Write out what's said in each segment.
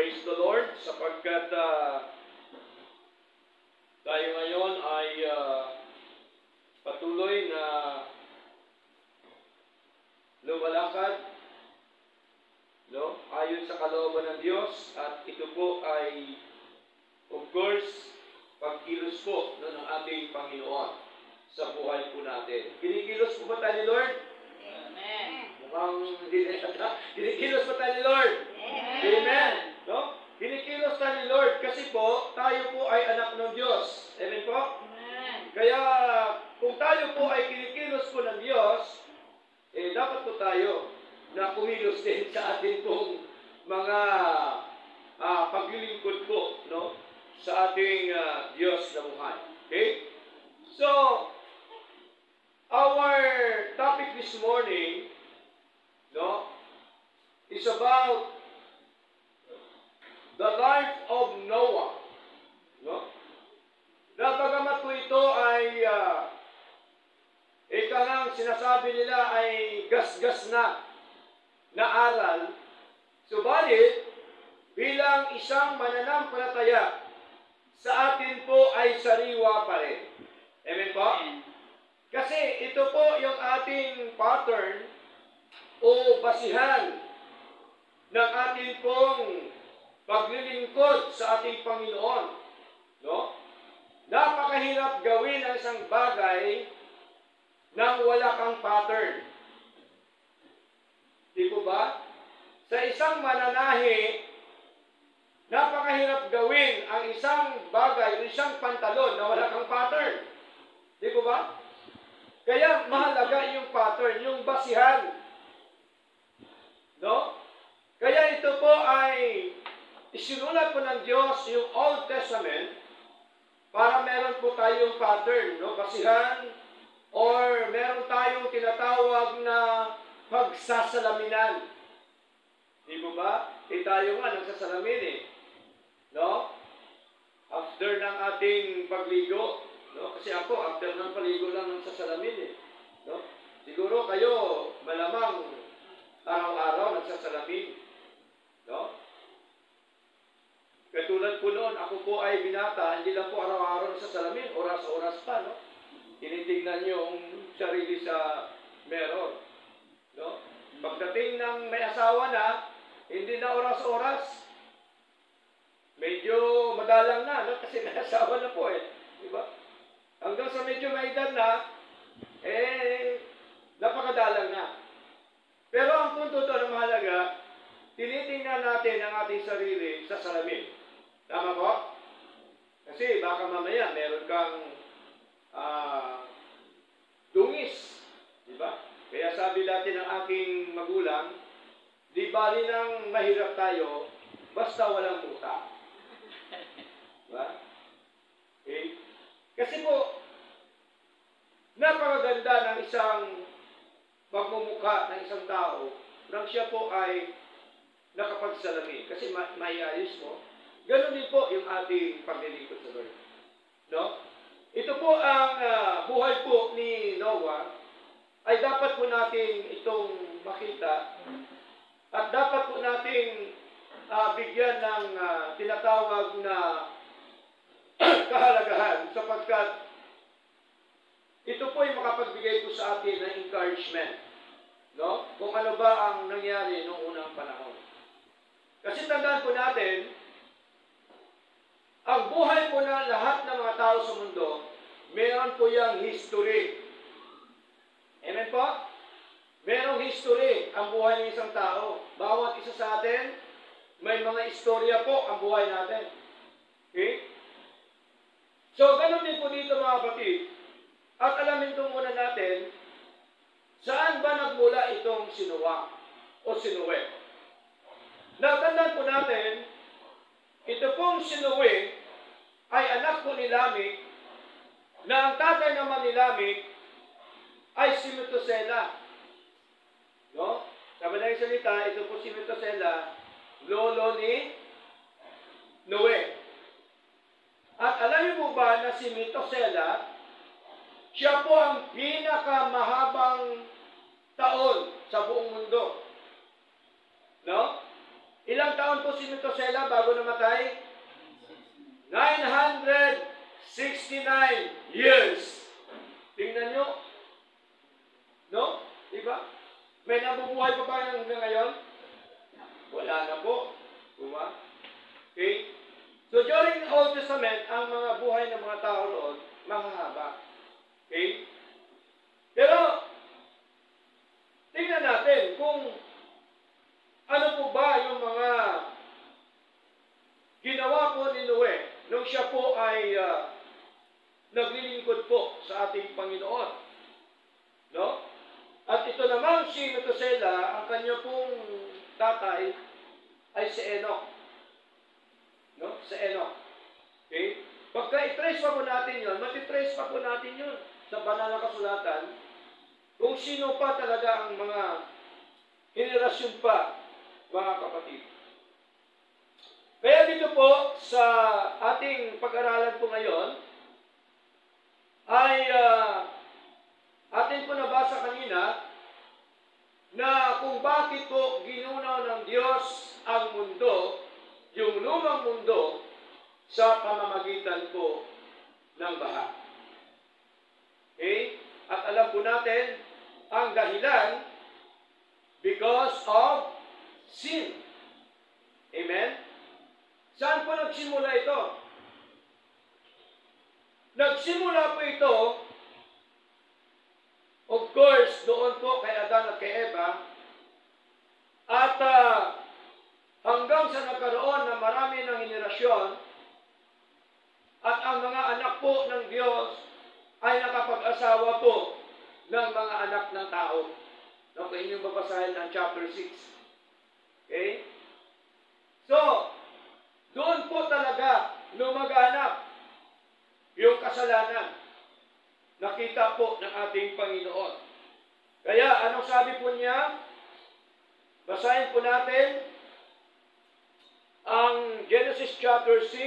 Praise the Lord, sapagkat tayo ngayon ay patuloy na lumalakad ayon sa kalooban ng Diyos, at ito po ay of course pagkilos po ng ating Panginoon sa buhay po natin. Kinikilos po ba tayo ni Lord? Amen. Mukhang hindi na yata. Kinikilos pa tayo ni Lord? Amen. Amen. No? Kinikilos tayo ni Lord kasi po, tayo po ay anak ng Diyos. Amen po? Amen. Kaya, kung tayo po ay kinikilos po ng Diyos, dapat po tayo na kumilos din sa ating pong mga paglilingkod po, no? Sa ating Diyos na buhay. Okay? So, our topic this morning, no, is about the life of Noah. No? Na bagamat po ito ay ika nga sinasabi nila ay gas-gas na aral, subalit bilang isang mananampalataya, sa atin po ay sariwa pa rin. Amen po? Kasi ito po yung ating pattern o basihan ng ating pong paglilingkod sa ating Panginoon. No? Napakahirap gawin ang isang bagay nang wala kang pattern. Di po ba? Sa isang mananahi, napakahirap gawin ang isang bagay o isang pantalon na wala kang pattern. Di po ba? Kaya mahalaga yung pattern, yung basihan. No? Kaya ito po ay isinulat po ng Diyos yung Old Testament para meron po tayong pattern, no? Basihan, or meron tayong tinatawag na pagsasalaminan. Di po ba? Tayo nga nagsasalamin eh. No? After ng ating pagligo, no? Kasi ako, after ng paligo lang nagsasalamin eh. No? Siguro kayo, malamang araw-araw nagsasalamin. No? Katulad po noon, ako po ay binata, hindi lang po araw-araw nagsasalamin, oras-oras pa, no? Tinitingnan niyo yung sarili sa mirror. No? Pagdating ng may asawa na, hindi na oras-oras. Medyo madalang na, no? Kasi may asawa na po eh. Diba? Hanggang sa medyo may edad na, napakadalang na. Pero ang punto doon na mahalaga, tinitingnan natin ang ating sarili sa salamin. Tama po? Kasi baka mamaya meron kang dungis. Diba? Kaya sabi dati ng aking magulang, di bali nang mahirap tayo, basta walang muta. Diba? Okay? Kasi po, napakaganda ng isang pagmumukha ng isang tao nang siya po ay nakapagsalamin. Kasi may ayos mo. Ganon din po yung ating paglilingkod sa Lord. No? Ito po ang buhay po ni Noah, ay dapat po natin itong makita at dapat po natin bigyan ng tinatawag na kahalagahan, sapagkat ito po ay makapagbigay po sa atin ng encouragement, no? Kung ano ba ang nangyari noong unang panahon. Kasi tandaan po natin, ang buhay po ng lahat ng mga tao sa mundo, meron po yung history. Amen po? Merong history ang buhay ng isang tao. Bawat isa sa atin, may mga istorya po ang buhay natin. Okay? So, ganun din po dito mga kapatid. At alamin po muna natin, saan ba nagmula itong si Noah o si Noe? Natandaan po natin, ito pong si Noe ay anak po ni Lamech, na ang tatay naman ni Lamech ay si Metusela. No? Sa madaling salita, ito po si Metusela, lolo ni Noe. At alam niyo po ba na si Metusela, siya po ang pinakamahabang taon sa buong mundo. No? Ilang taon po si si Methuselah bago namatay? 969 years. Tingnan nyo. No? Diba? May nabubuhay pa ba hanggang ngayon? Wala na po. Diba? Okay? So during the Old Testament, ang mga buhay ng mga tao roon, mahahaba. Okay? Pero, tingnan natin kung ano po ba yung mga ginawa po ni Noe nung siya po ay naglilingkod po sa ating Panginoon. No? At ito naman si Methuselah, ang kanya pong tatay ay si Enoch. No? Si Enoch. Okay? Pagka i-trace pa po natin yun, matitrace pa po natin yun sa banal na kasulatan kung sino pa talaga ang mga henerasyon pa, mga kapatid. Kaya dito po sa ating pag-aralan po ngayon ay atin po nabasa kanina na kung bakit po ginunaw ng Diyos ang mundo, yung lumang mundo, sa pamamagitan po ng baha. Okay? At alam po natin ang dahilan because of sin. Amen? Saan po nagsimula ito? Nagsimula po ito, of course, doon po kay Adan at kay Eva, at hanggang sa nagkaroon ng marami ng henerasyon, at ang mga anak po ng Diyos ay nakapag-asawa po ng mga anak ng tao. Kung inyong babasahin ng chapter 6. Okay? So, doon po talaga lumaganap yung kasalanan. Nakita po ng ating Panginoon. Kaya, anong sabi po niya? Basahin po natin ang Genesis chapter 6,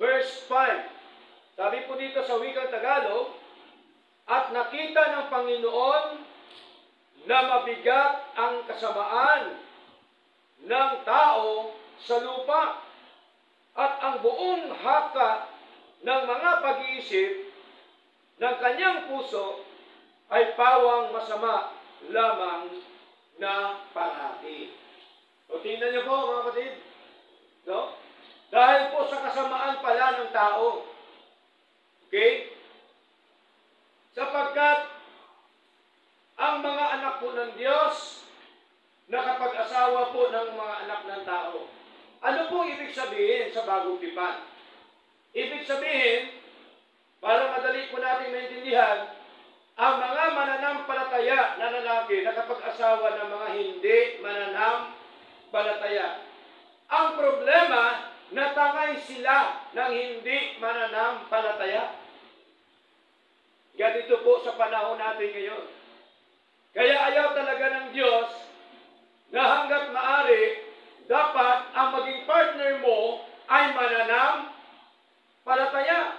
verse 5. Sabi po dito sa wikang Tagalog, at nakita ng Panginoon na mabigat ang kasamaan ng tao sa lupa at ang buong haka ng mga pag-iisip ng kanyang puso ay pawang masama lamang na parati. O tingnan niyo po mga kapatid, no? Dahil po sa kasamaan pala ng tao. Okay? Sapagkat ang mga anak po ng Diyos nakapag-asawa po ng mga anak ng tao. Ano pong ibig sabihin sa bagong tipan? Ibig sabihin, para madali po natin maintindihan, ang mga mananampalataya na lalaki nakapag-asawa ng mga hindi mananampalataya. Ang problema, natangay sila ng hindi mananampalataya. Ganito po sa panahon natin ngayon. Kaya ayaw talaga ng Diyos na hanggat maaari, dapat ang maging partner mo ay mananampalataya.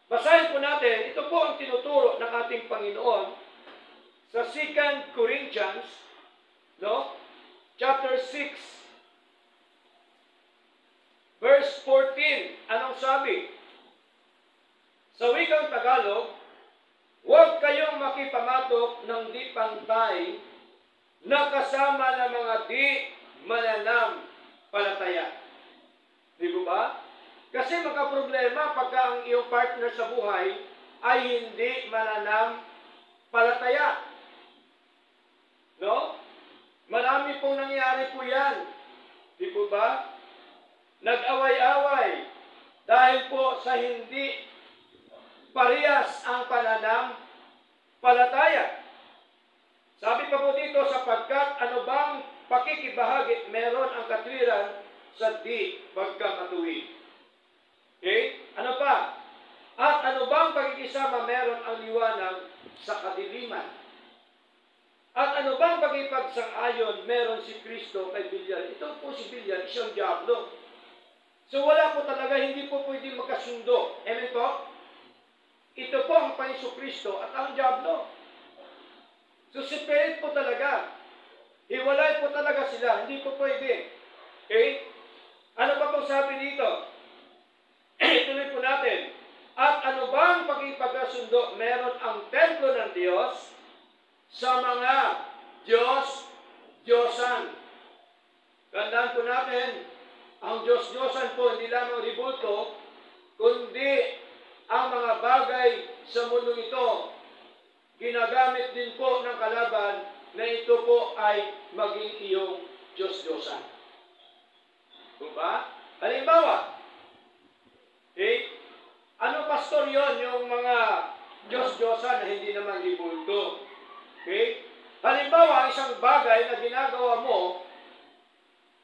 Basahin po natin, ito po ang tinuturo ng ating Panginoon sa 2 Corinthians, no? Chapter 6, verse 14. Anong sabi? Sa wikang Tagalog, huwag kayong makipamatok ng di pantay na kasama ng mga di mananampalataya. Di ba? Kasi magka-problema pagka ang iyong partner sa buhay ay hindi mananampalataya. No? Marami pong nangyari po yan. Di po ba? Nag-away-away dahil po sa hindi parehas ang pananampalataya. Sabi pa po dito, sapagkat ano bang pakikibahagi meron ang katwiran sa di pagkamatuwid. Okay? Ano pa? At ano bang pagkikisama meron ang liwanag sa kadiliman? At ano bang pakipagsang-ayon meron si Kristo kay Bilian? Ito po si Bilian, isang diablo. So wala po talaga, hindi po pwede magkasundo. Amen po? Ito po ang Panginoon Kristo at ang diablo. So separate po talaga. Hiwalay po talaga sila. Hindi po pwede. Okay? Ano pa pong sabi dito? Ituloy po natin. At ano bang pakipagkasundo? Meron ang templo ng Diyos sa mga Diyos-Diyosan. Tandaan po natin, ang Diyos-Diyosan po hindi lamang ribulto, kundi ang mga bagay sa mundo ito, ginagamit din po ng kalaban na ito po ay maging iyong Diyos-Diyosan. Diba? Halimbawa, okay? Ano pastor yon yung mga Diyos-Diyosan na hindi naman ribulto? Okay? Halimbawa, isang bagay na ginagawa mo,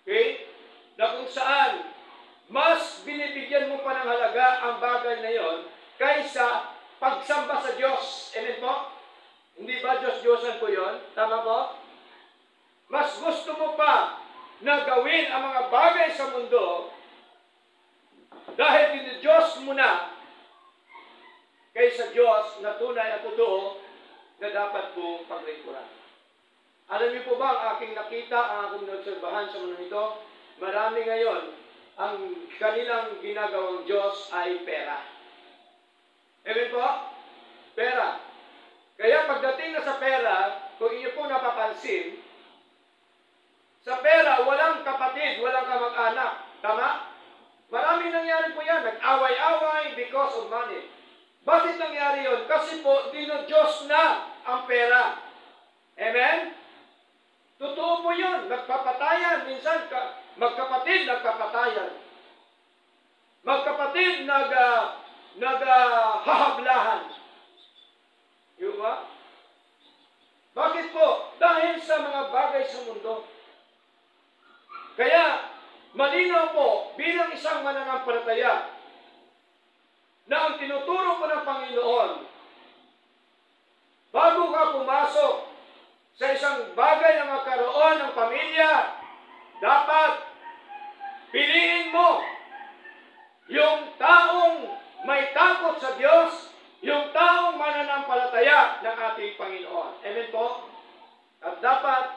okay, na kung saan mas binibigyan mo pa ng halaga ang bagay na yon kaysa pagsamba sa Diyos. Amen po? Hindi ba Diyos-Diyosan po yon? Tama po? Mas gusto mo pa na gawin ang mga bagay sa mundo dahil dinidiyos mo na kaysa Diyos na tunay at totoo na dapat po paglingkuran. Alam niyo po ba ang aking nakita, ang aking naobserbahan sa mundo ito? Marami ngayon, ang kanilang ginagawang Diyos ay pera. Amen po? Pera. Kaya pagdating na sa pera, kung inyo po napapansin, sa pera, walang kapatid, walang kamag-anak. Tama? Maraming nangyari po yan. Nag-away-away because of money. Bakit nangyari yun? Kasi po, dinodiyos na ang pera. Amen? Totoo po yun. Nagpapatayan. Minsan, magkapatid nagpapatayan. Magkapatid naghahablahan. Yung ba? Bakit po? Dahil sa mga bagay sa mundo. Kaya, malinaw po, bilang isang mananampalataya, na ang tinuturo ko ng Panginoon, bago ka pumasok sa isang bagay na magkaroon ng pamilya, dapat piliin mo yung taong may takot sa Diyos, yung taong mananampalataya ng ating Panginoon. Amen po? At dapat,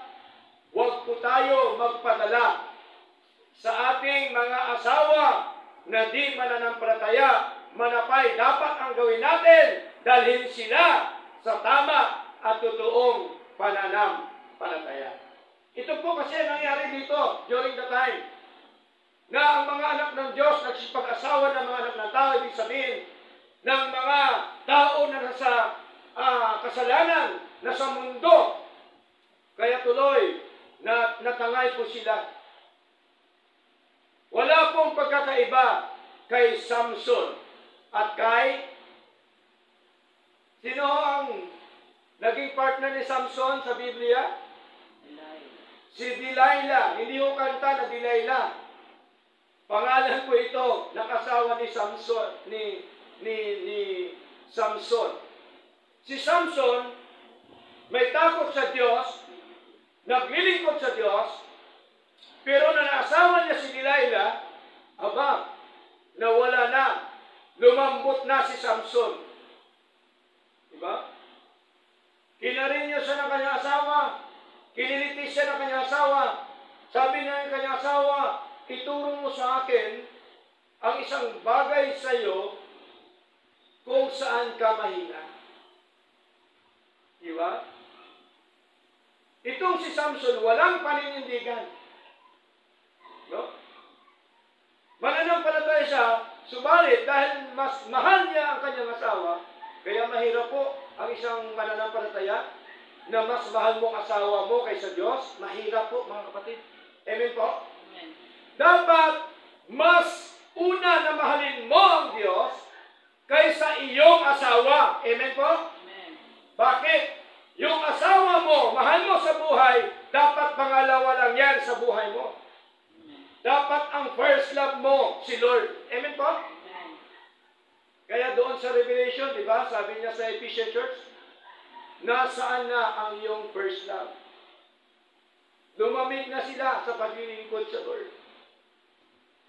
huwag po tayo magpadala sa ating mga asawa na di mananampalataya. Manapay, dapat ang gawin natin, dalhin sila sa tama at totoong pananampalataya. Ito po kasi nangyari dito during the time na ang mga anak ng Diyos nagsipag-asawa ng mga anak ng tao, ibig sabihin ng mga tao na nasa kasalanan, nasa mundo. Kaya tuloy na natangay po sila. Wala pong pagkakaiba kay Samson. At kay, sino ang naging partner ni Samson sa Biblia? Si Delilah. Hindi ko kanta na Delilah. Pangalan po ito, nakasawa ni Samson, ni Samson. Si Samson, may takot sa Diyos, naglilingkod sa Diyos, pero na naasawa niya si Delilah, aba, nawala na. Lumambot na si Samson. Diba? Kinarin niya siya ng kanyang asawa. Kinilitis siya ng kanyang asawa. Sabi niya ng kanyang asawa, ituro mo sa akin ang isang bagay sa iyo kung saan ka mahina. Diba? Itong si Samson, walang paninindigan. No? Mananampalataya siya, subalit dahil mas mahal niya ang kanyang asawa, kaya mahirap po ang isang mananampalataya na mas mahal mong asawa mo kaysa Diyos. Mahirap po, mga kapatid. Amen po? Amen. Dapat mas una na mahalin mo ang Diyos kaysa iyong asawa. Amen po? Amen. Bakit? Yung asawa mo, mahal mo sa buhay, dapat pangalawa lang yan sa buhay mo. Dapat ang first love mo, si Lord. Amen po? Amen. Kaya doon sa Revelation, di ba, sabi niya sa Ephesian Church, nasaan na ang iyong first love? Lumamig na sila sa paglilingkod sa Lord.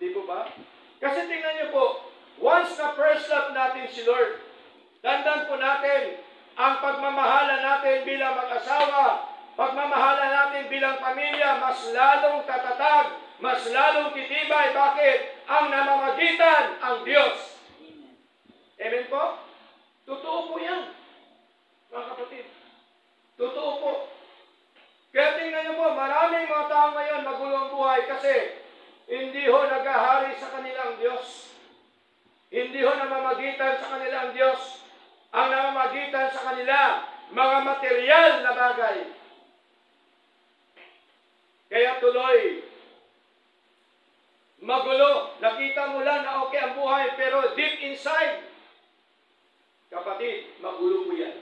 Di po ba? Kasi tingnan niyo po, once na first love natin si Lord, tandaan po natin, ang pagmamahala natin bilang mag-asawa, pagmamahalan natin bilang pamilya, mas lalong tatatag, mas lalong titibay. Bakit? Ang namamagitan, ang Diyos. Amen po? Totoo po yan, mga kapatid. Totoo po. Kaya tingnan niyo po, maraming mga tao ngayon magulo ang buhay kasi hindi ho naghahari sa kanilang Diyos. Hindi ho namamagitan sa kanilang Diyos. Ang namamagitan sa kanila, mga material na bagay. Kaya tuloy, magulo. Nakita mo lang na okay ang buhay, pero deep inside, kapatid, magulo po yan.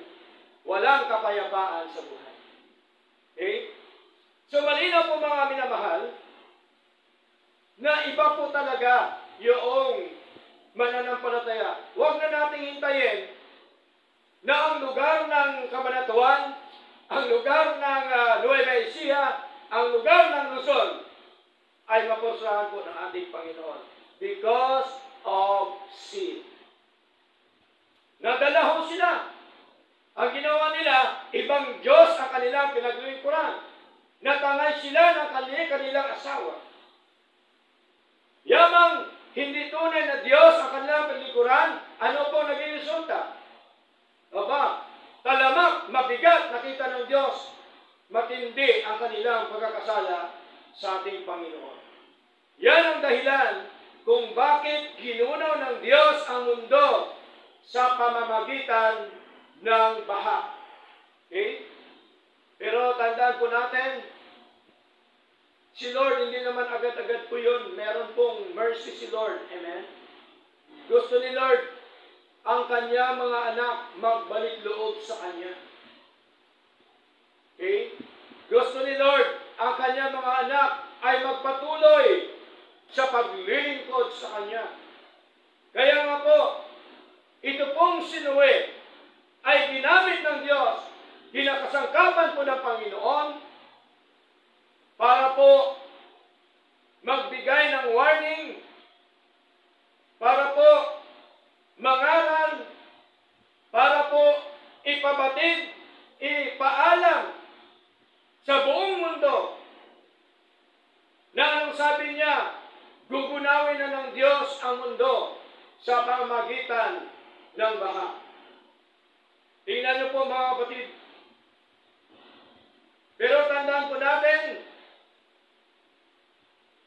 Walang kapayapaan sa buhay. Okay? So malinaw po mga minamahal, na iba po talaga yung mananampalataya. Huwag na nating hintayin na ang lugar ng Kabanatuan, ang lugar ng Nueva Ecija, ang lugar ng Luzon, ay mapusahan po ng ating Panginoon. Because of sin. Nadala ho sila. Ang ginawa nila, ibang Diyos ang kanilang pinaglilingkuran. Natangay sila ng kanilang asawa. Yamang hindi tunay na Diyos ang kanilang pinaglilingkuran, ano po naging resulta? Aba, talamak, mabigat, nakita ng Diyos, matindi ang kanilang pagkakasala sa ating Panginoon. Yan ang dahilan kung bakit ginunaw ng Diyos ang mundo sa pamamagitan ng baha. Okay? Pero tandaan po natin, si Lord, hindi naman agad-agad po yun. Meron pong mercy si Lord. Amen? Gusto ni Lord, ang kanya mga anak magbalik loob sa kanya. Okay? Gusto ni Lord, ang kanya mga anak ay magpatuloy sa paglilingkod sa kanya. Kaya nga po, ito pong si Noe ay ginamit ng Diyos, ginakasangkapan po ng Panginoon para po magbigay ng warning, para po mangaral, para po ipabatid, ipaalam sa buong mundo na anong sabi niya, gugunawin na ng Diyos ang mundo sa pamamagitan ng baha. Tingnan niyo po mga kapatid. Pero tandaan po natin,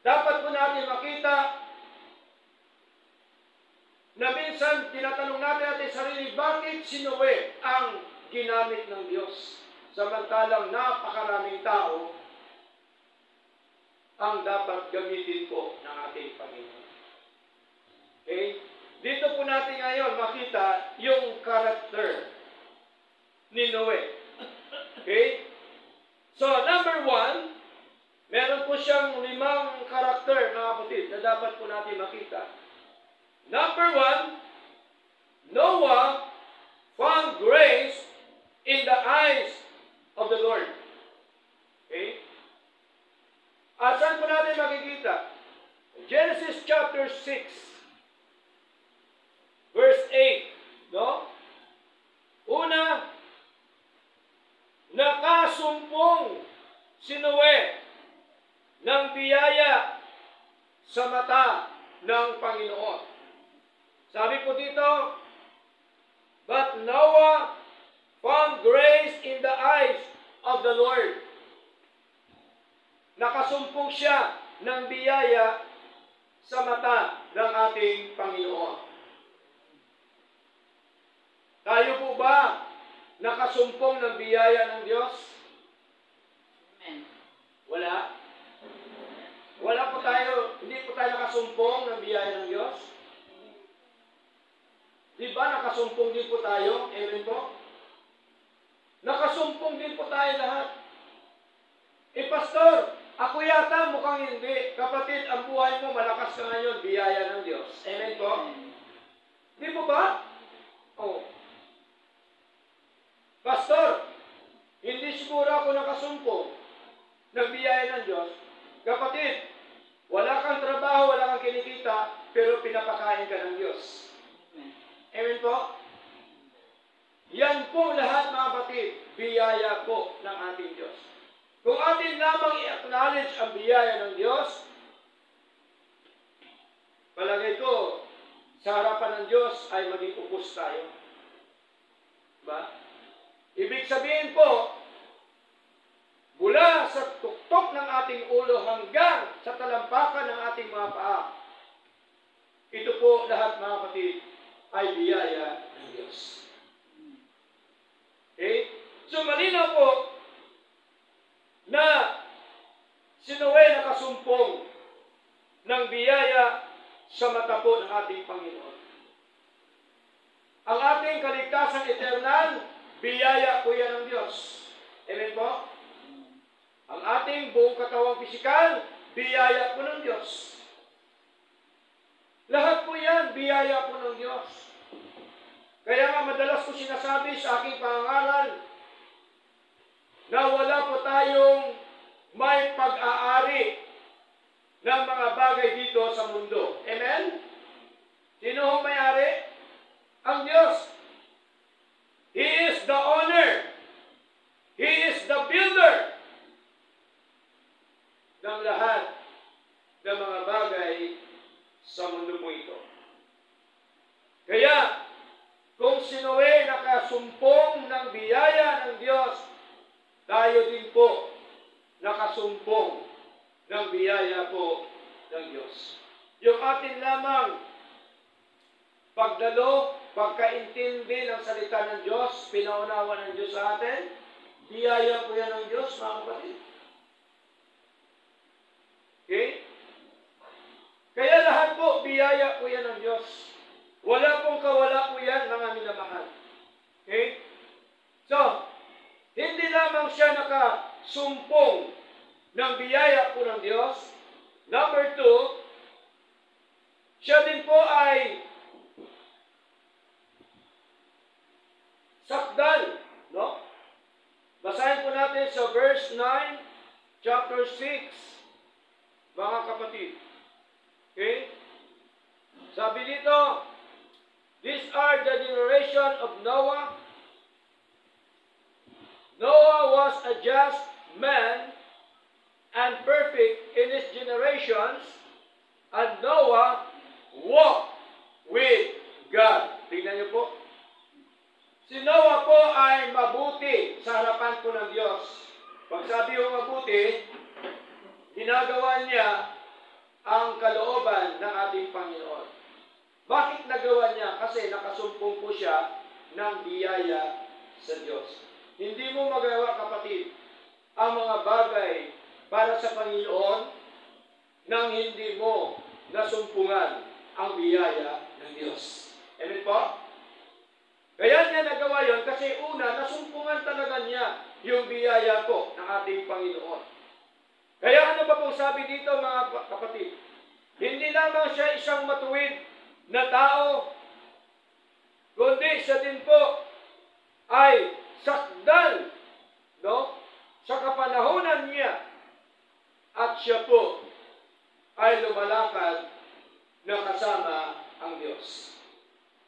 dapat po natin makita na minsan tinatanong natin ating sarili, bakit si Noe ang ginamit ng Diyos? Samantalang napakaraming tao ang dapat gamitin po ng ating Panginoon. Okay? Dito po natin ngayon makita yung character ni Noe. Okay? So, number 1, meron po siyang 5 karakter, mga kapatid, na dapat po natin makita. Number 1, Noah found grace in the eyes of the Lord. Okay? At saan po natin makikita? Genesis chapter 6, verse 8. No? Una, nakasumpong si Noe ng biyaya sa mata ng Panginoon. Sabi po dito, but Noah found grace in the eyes of the Lord. Nakasumpong siya ng biyaya sa mata ng ating Panginoon. Tayo po ba nakasumpong ng biyaya ng Diyos? Amen. Wala. Wala po tayo, hindi po tayo nakasumpong ng biyaya ng Diyos. Di ba nakasumpong din po tayo? Amen po? Nakasumpong din po tayo lahat. Pastor, ako yata mukhang hindi. Kapatid, ang buhay mo malakas ka ngayon, biyaya ng Diyos. Amen po? Di po ba? Oh. Pastor, hindi siguro ako nakasumpong ng biyaya ng Diyos. Kapatid, wala kang trabaho, wala kang kinikita, pero pinapakain ka ng Diyos. Amen po? Yan po lahat mga kapatid, biyaya po ng ating Diyos. Kung atin lamang i-acknowledge ang biyaya ng Diyos, palagay ko, sa harapan ng Diyos ay maging upos tayo. Diba? Ibig sabihin po, mula sa tuktok ng ating ulo hanggang sa talampakan ng ating mga paa, ito po lahat mga kapatid ay biyaya ng Diyos. Okay? So malinaw po na si Noe nakasumpong ng biyaya sa mata po ng ating Panginoon. Ang ating kaligtasang eternal, biyaya po yan ng Diyos. Amen po? Ang ating buong katawang pisikal, biyaya po ng Diyos. Lahat po yan, biyaya po ng Diyos. Kaya nga madalas ko sinasabi sa aking pangangaral na wala po tayong may pag-aari ng mga bagay dito sa mundo. Amen? Sino ang may-ari? Ang Diyos. He is the owner. He is the builder ng lahat ng mga bagay sa mundo po ito. Kaya, kung si Noe nakasumpong ng biyaya ng Diyos, tayo din po nakasumpong ng biyaya po ng Diyos. Yung atin lamang pagdalo, pagkaintindi ng salita ng Diyos, pinaunawa ng Diyos sa atin, biyaya po yan ng Diyos, mga kapatid. Okay? Kaya lahat po, biyaya po yan ng Diyos. Wala pong kawala po yan, mga minamahal. Okay? So, hindi lamang siya nakasumpong ng biyaya po ng Diyos. Number 2, siya din po ay sakdal. No? Basahin po natin sa verse 9, chapter 6, mga kapatid. Okay? Sabi dito, these are the generation of Noah. Noah was a just man and perfect in his generations, and Noah walked with God. Tingnan niyo po. Si Noah po ay mabuti sa harapan po ng Diyos. Pag sabi ko mabuti, ginagawa niya ang kalooban ng ating Panginoon. Bakit nagawa niya? Kasi nakasumpong po siya ng biyaya sa Diyos. Hindi mo magawa, kapatid, ang mga bagay para sa Panginoon nang hindi mo nasumpungan ang biyaya ng Diyos. Amen po? Kaya niya nagawa yon kasi una, nasumpungan talaga niya yung biyaya po ng ating Panginoon. Kaya ano ba pong sabi dito, mga kapatid? Hindi lamang siya isang matuwid na tao, kundi siya din po ay sakdal, no? Sa kapanahunan niya, at siya po ay lumalakad na kasama ang Diyos.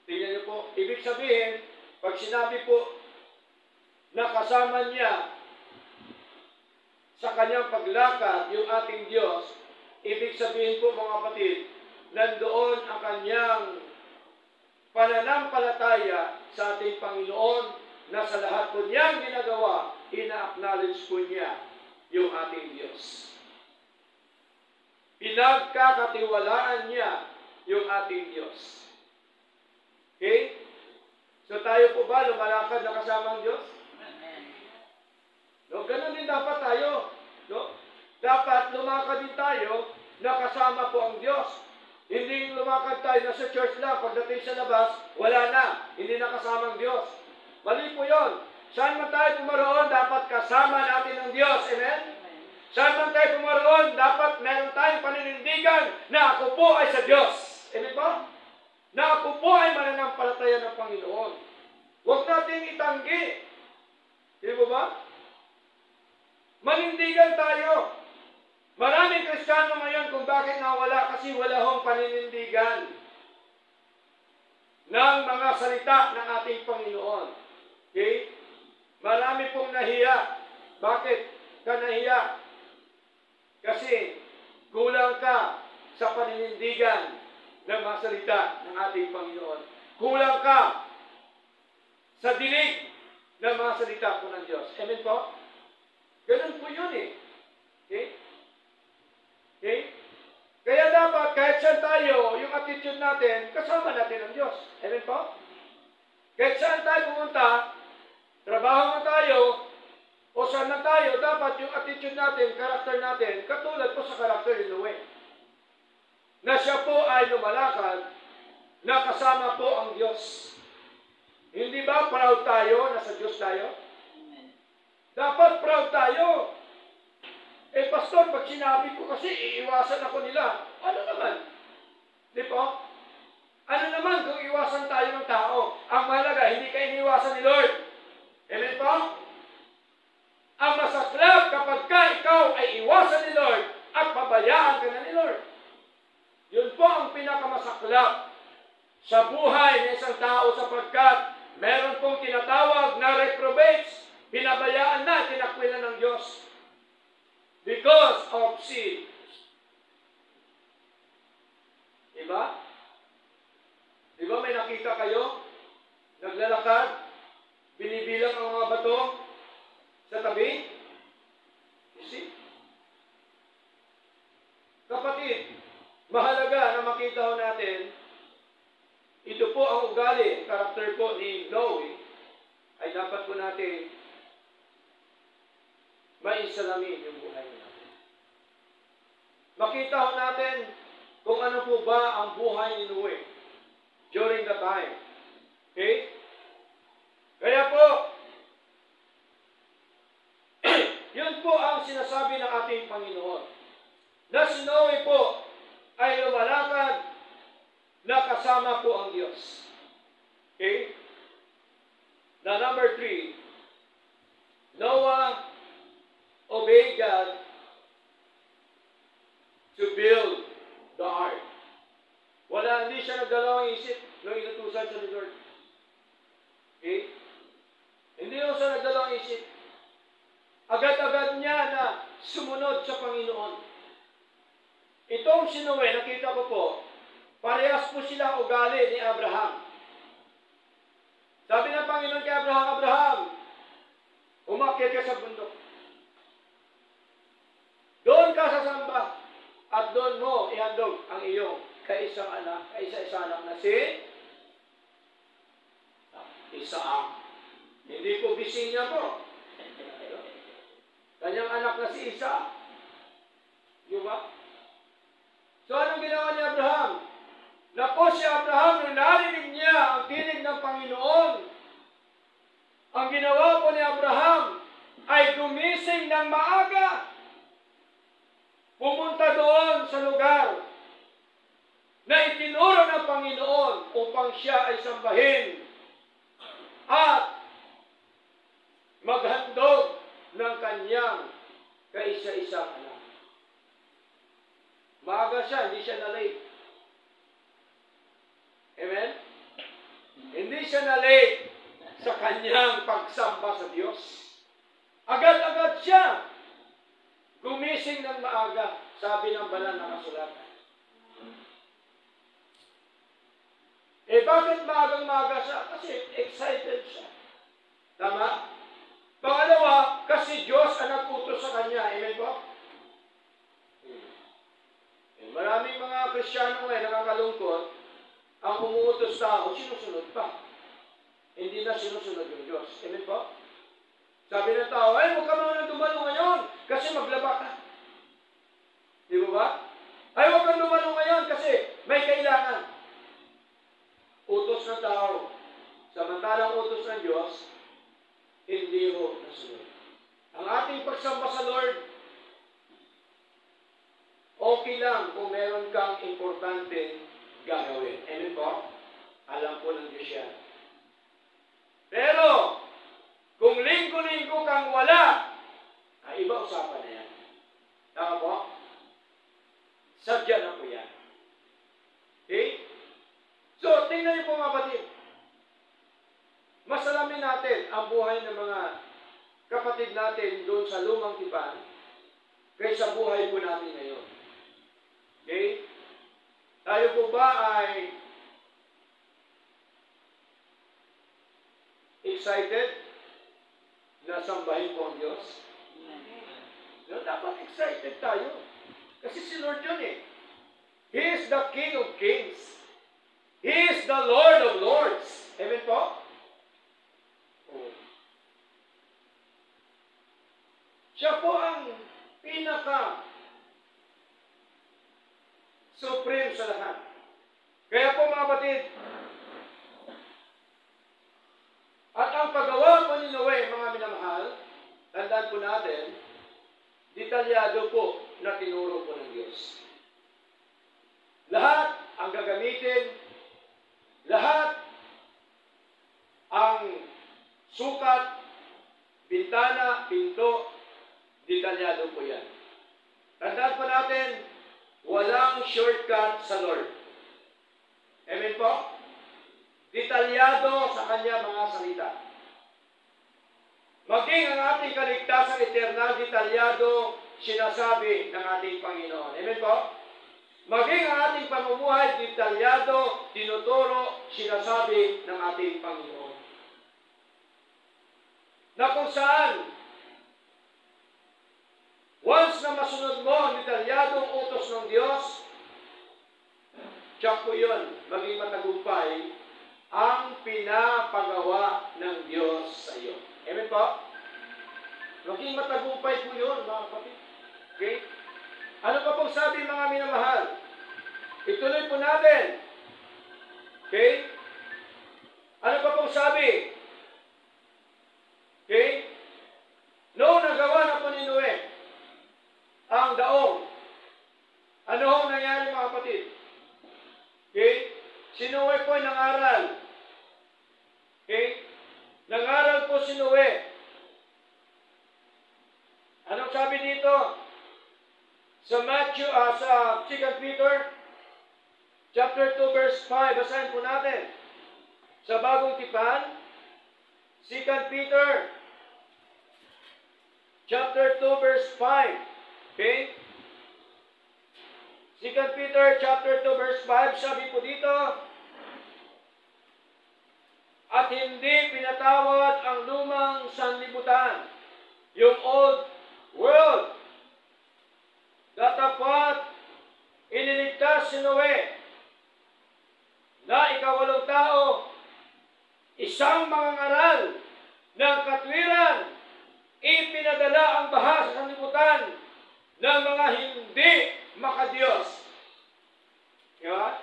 Tingnan niyo po, ibig sabihin, pag sinabi po na kasama niya sa kanyang paglakad yung ating Diyos, ibig sabihin po, mga kapatid, nandoon ang kanyang pananampalataya sa ating Panginoon na sa lahat po niyang ginagawa, ina-acknowledge po niya yung ating Diyos. Pinagkakatiwalaan niya yung ating Diyos. Okay? So tayo po ba lumalakad na kasama ang Diyos? No, ganun din dapat tayo. No? Dapat lumakad din tayo na kasama po ang Diyos. Hindi lumakad tayo na sa church lang, pagdating sa labas, wala na. Hindi na kasama ang Diyos. Mali po yun. Saan man tayo pumaroon, dapat kasama natin ang Diyos. Amen? Saan man tayo pumaroon, dapat meron tayong paninindigan na ako po ay sa Diyos. Amen po? Na ako po ay mananampalataya ng Panginoon. Huwag nating itanggi. Hindi po ba? Manindigan tayo. Maraming Kristiyano ngayon kung bakit nawala kasi wala hong paninindigan ng mga salita ng ating Panginoon. Okay? Marami pong nahiya. Bakit? ka nahiya. Kasi kulang ka sa paninindigan ng mga salita ng ating Panginoon. Kulang ka sa dinig ng mga salita po ng Diyos. Amen po? Ganun po yun eh. Okay? Okay? Kaya dapat kahit saan tayo, yung attitude natin, kasama natin ang Diyos. Amen po? Kahit saan tayo pumunta, trabaho man tayo, o saan na tayo, dapat yung attitude natin, karakter natin, katulad po sa karakter ni Noe. Na siya po ay lumalakad, na kasama po ang Diyos. Hindi ba proud tayo na sa Diyos tayo? Amen. Dapat proud tayo. Eh, pastor, pag sinabi ko kasi, iiwasan ako nila. Ano naman? Di po? Ano naman kung iwasan tayo ng tao? Ang mahalaga, hindi ka iniwasan ni Lord. Amen po? Ang masaklap kapag ikaw ay iwasan ni Lord at pabayaan ka na ni Lord. Yun po ang pinakamasaklap sa buhay ng isang tao sapagkat meron pong tinatawag na reprobates. Pinabayaan na, tinakwilan ng Diyos. Because of sin. Diba? Diba may nakita kayo? Naglalakad, binibilang ang mga bato sa tabi. You see? Kapatid, mahalaga na makita ho natin, ito po ang ugali, karakter po ni Noe, ay dapat po natin maisalamin yung buhay natin. Makita ho natin kung ano po ba ang buhay ni Noe during the time. Okay? Kaya po, yun po ang sinasabi ng ating Panginoon. Na si Noe po ay lumalakad na kasama po ang Diyos. Okay? Na number 3, Noah obeyed God to build the ark. Hindi siya nagdalawang isip nung inutusan siya ni Lord. Okay? Hindi siya nagdalawang isip. Agad-agad niya na sumunod sa Panginoon. Itong si Noe, nakita ko po, parehas po silang ugali ni Abraham. Sabi ng Panginoon kay Abraham, Abraham, umakyat ka sa bundok. Doon ka sasamba at doon mo ihandog ang iyong kaisa-isang anak na si Isaac. Hindi po bising niya po. Kanyang anak na si Isaac. Diba? So anong ginawa ni Abraham? Napo si Abraham nung narinig niya ang tinig ng Panginoon. Ang ginawa po ni Abraham ay gumising ng maaga. Pumunta doon sa lugar na itinuro ng Panginoon upang siya ay sambahin at maghandog ng kanyang kaisa-isang anak. Maaga siya, hindi siya na-late. Amen? Hindi siya na-late sa kanyang pagsamba sa Diyos. Agad-agad siya gumising ng maaga, sabi ng banal na kasulatan. Eh bakit maagang-maaga siya? Kasi excited siya. Tama? Pangalawa, kasi Diyos ang nag-utos sa kanya. Amen po? Maraming mga Kristiyano ngayon nakakalungkot, ang umuutos tao, sinusunod pa. Hindi na sinusunod yung Diyos. Amen po? Sabi ng tao, ay, huwag ka muna dumalo ngayon kasi maglaba ka. Di ba ba? Ay, huwag kang dumalo ngayon kasi may kailangan. Utos ng tao. Samantalang utos ng Diyos, hindi ho nasunod. Ang ating pagsamba sa Lord, okay lang kung meron kang importante gagawin. Amen po? Alam po ng Diyos yan. Pero, kung linggo-linggo kang wala, ay iba usapan na yan. Tama po? Sadya na po yan. Okay? So, tingnan niyo po mga batid. Masalamin natin ang buhay ng mga kapatid natin doon sa lumang tipan kaysa buhay po natin ngayon. Okay? Tayo po ba ay excited na sambahin po ang Diyos? No, dapat excited tayo. Kasi si Lord yun eh. He is the King of Kings. He is the Lord of Lords. Amen po? Oh. Siya po ang pinaka supreme sa lahat. Kaya po mga batid, at ang paggawa po ni Noe, mga minamahal, tandaan po natin, detalyado po na tinuro po ng Diyos. Lahat ang gagamitin, lahat ang sukat, bintana, pinto, detalyado po yan. Tandaan po natin, walang shortcut sa Lord. Amen po? Detalyado sa Kanya mga salita. Maging ang ating kaligtasang eternal, detalyado sinasabi ng ating Panginoon. Amen po? Maging ang ating pamumuhay, detalyado, tinuturo, sinasabi ng ating Panginoon. Na kung saan, once na masunod mo ang detalyadong utos ng Diyos, tiyak po yun, maging matagumpay ang pinapagawa ng Diyos sa iyo. Amen po? Maging matagumpay po yun, mga kapatid. Okay? Ano pa pong sabi mga minamahal? Ituloy po natin. Okay? Ano pa pong sabi? Okay? Noong nagawa na po ni Noe ang daong, ano ang nangyari mga kapatid? Okay? Si Noe po ay nangaral. Okay? Nangaral po si Noe. Anong sabi dito? Sa sa 2 Peter, chapter 2, verse 5, basahin po natin. Sa bagong tipan, 2 Peter, chapter 2, verse 5. Okay? 2 Peter, chapter 2, verse 5, sabi po dito, at hindi pinatawad ang lumang sanlibutan, yung old world, datapat iniligtas si Noe na ikawalong tao, isang mangangaral ng katwiran, ipinadala ang baha sa sanlibutan ng mga hindi makadiyos. Diba?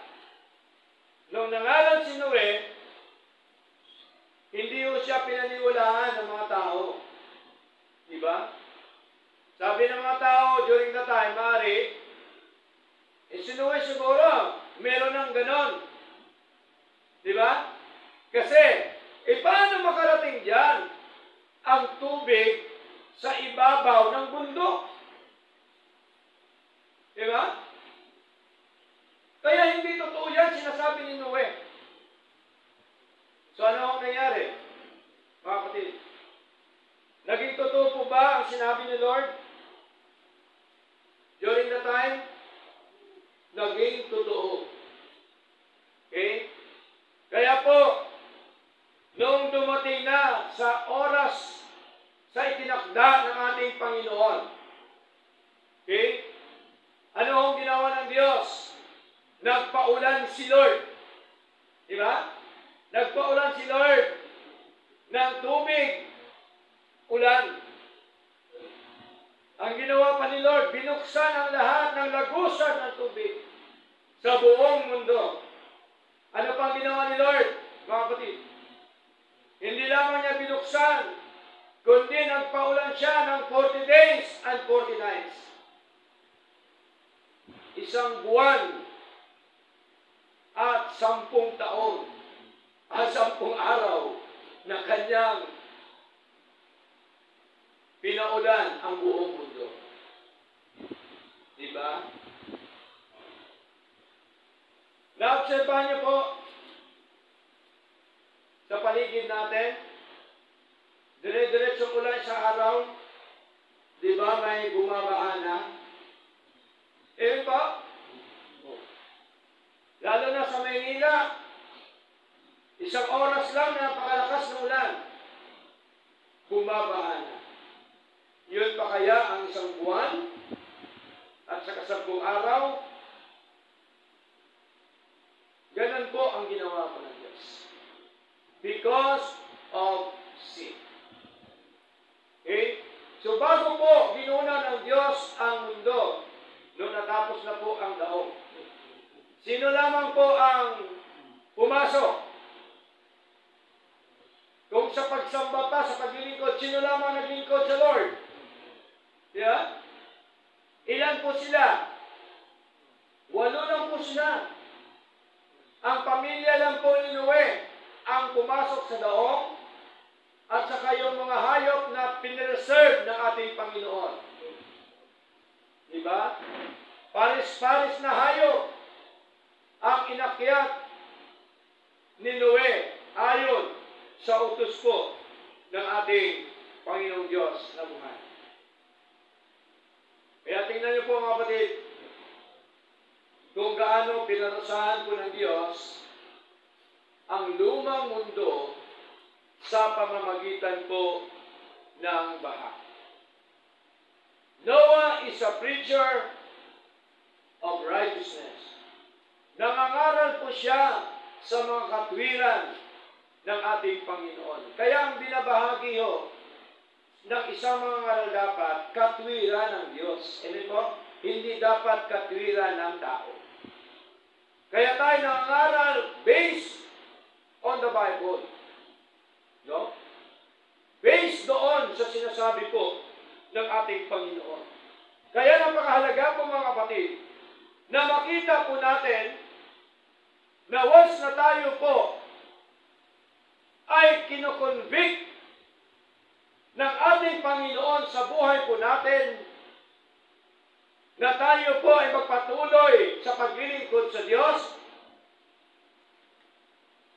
Nung nangaral si Noe, hindi ho siya pinaniwalaan ng mga tao. Diba? Sabi ng mga tao during the time, Mari, si Noe siguro, meron ng ganon. Diba? Kasi, paano makarating dyan ang tubig sa ibabaw ng bundok? Diba? Kaya hindi totoo yan, sinasabi ni Noe. So ano ang nangyari? Mga kapatid, naging totoo po ba ang sinabi ni Lord? During the time, naging totoo. Okay? Kaya po, noong dumating na sa oras sa itinakda ng ating Panginoon, okay? Ano ang ginawa ng Diyos? Nagpaulan si Lord. Di ba? Nagpaulan si Lord ng tubig, ulan. Ang ginawa pa ni Lord, binuksan ang lahat ng lagusan ng tubig sa buong mundo. Ano pang ginawa ni Lord, mga kapatid? Hindi lamang niya binuksan, kundi nagpaulan siya ng 40 days and 40 nights. Isang buwan at 10 taon at 10 araw na kanyang pinaulan ang buong mundo. Diba? Na-obserbahan niyo po sa paligid natin, dire-diretsong ulan sa araw, di ba may bumabaha na? Po, lalo na sa Maynila, isang oras lang na napakalakas ng ulan, bumabaha na. Yun pa kaya ang isang buwan at saka 10 araw? Ganun po ang ginawa po ng Diyos. Because of sin. Okay? So bago po ginuna ng Diyos ang mundo, nung natapos na po ang daong, sino lamang po ang pumasok? Kung sa pagsamba pa, sa paglilingkod, sino lamang naglingkod sa Lord? Yeah? Ilan po sila? 8 lang po sila. Ang pamilya lang po ni Noe ang pumasok sa daong at saka yung mga hayop na pinreserve ng ating Panginoon. Diba? Paris-paris na hayop ang inakyat ni Noe ayon sa utos po ng ating Panginoong Diyos na buhay. Kaya tingnan niyo po mga kapatid, kung gaano pinarusahan po ng Diyos ang lumang mundo sa pamamagitan po ng baha. Noah is a preacher of righteousness. Nangangaral po siya sa mga katwiran ng ating Panginoon. Kaya ang binabahagi ho ng isang mga ngaral dapat katwiran ng Diyos. Amen po? Hindi dapat katwiran ng tao. Kaya tayo nangangaral based on the Bible. No? Based doon sa sinasabi po ng ating Panginoon. Kaya napakahalaga po mga kapatid na makita po natin na once na tayo po ay kinoconvict ng ating Panginoon sa buhay po natin, na tayo po ay magpatuloy sa paglilingkod sa Diyos,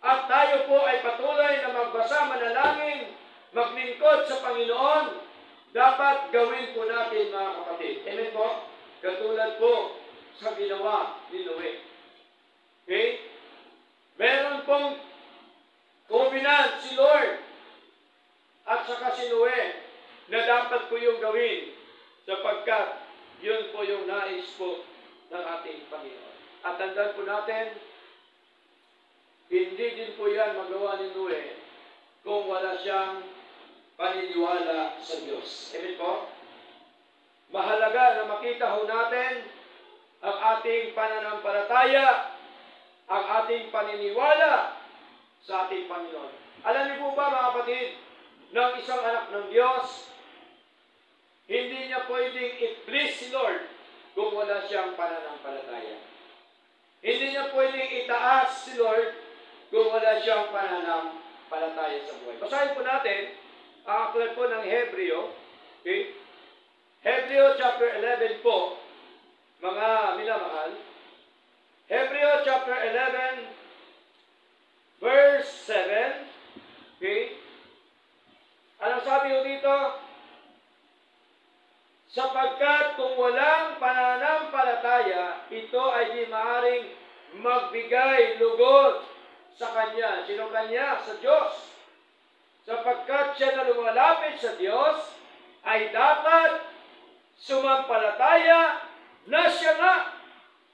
at tayo po ay patuloy na magbasa, manalangin, maglingkod sa Panginoon, dapat gawin po natin mga kapatid. Amen po? Katulad po sa ginawa ni Noe. Okay? Meron pong covenant si Lord at saka si Noe na dapat po yung gawin sapagkat yun po yung nais po ng ating Panginoon. At tandaan po natin, hindi din po yan magawa ni Noe kung wala siyang paniniwala sa Diyos. Amen po? Mahalaga na makita ho natin ang ating pananampalataya, ang ating paniniwala sa ating Panginoon. Alam niyo po ba mga kapatid, ng isang anak ng Diyos, hindi niya pwedeng i-please si Lord kung wala siyang pananampalataya. Hindi niya pwedeng itaas si Lord kung wala siyang pananampalataya sa buhay. Basahin po natin ang aklat po ng Hebreo. Okay? Hebreo chapter 11 po, mga minamahal. Hebreo chapter 11, verse 7. Okay? Anong sabi ho dito? Sapagkat kung walang pananampalataya, ito ay di maaring magbigay lugod sa Kanya. Sino Kanya? Sa Diyos. Sapagkat siya na lumalapit sa Diyos, ay dapat sumampalataya na siya nga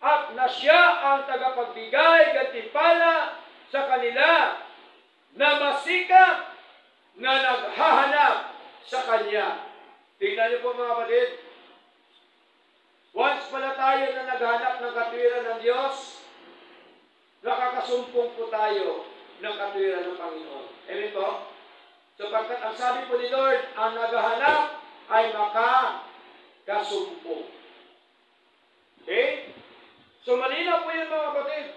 at na siya ang tagapagbigay gantimpala sa kanila na masikap na naghahanap sa Kanya. Tingnan niyo po mga kapatid, once pala tayo na naghahanap ng katwiran ng Diyos, nakakasumpong po tayo ng katwiran ng Panginoon. Amen po? Sapagkat ang sabi po ni Lord, ang naghahanap ay makakasumpong. Okay? So malinaw po yun mga kapatid.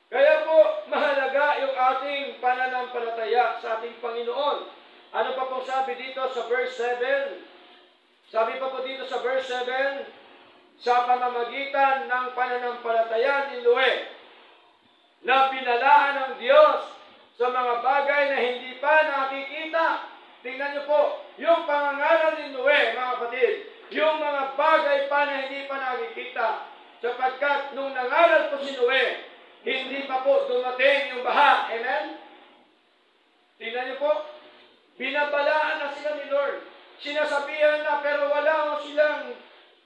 Kaya po, mahalaga yung ating pananampalataya sa ating Panginoon. Ano pa pong sabi dito sa verse 7? Sabi pa po dito sa verse 7, sa pamamagitan ng pananampalataya ni Noe, na pinalaan ng Diyos sa mga bagay na hindi pa nakikita. Tingnan niyo po, yung pangangaral ni Noe, mga kapatid, yung mga bagay pa na hindi pa nakikita, sapagkat nung nangaral po si Noe, hindi pa po dumating yung baha. Amen? Tingnan niyo po, binabalaan na sila ni Lord. Sinasabihan na, pero wala ko silang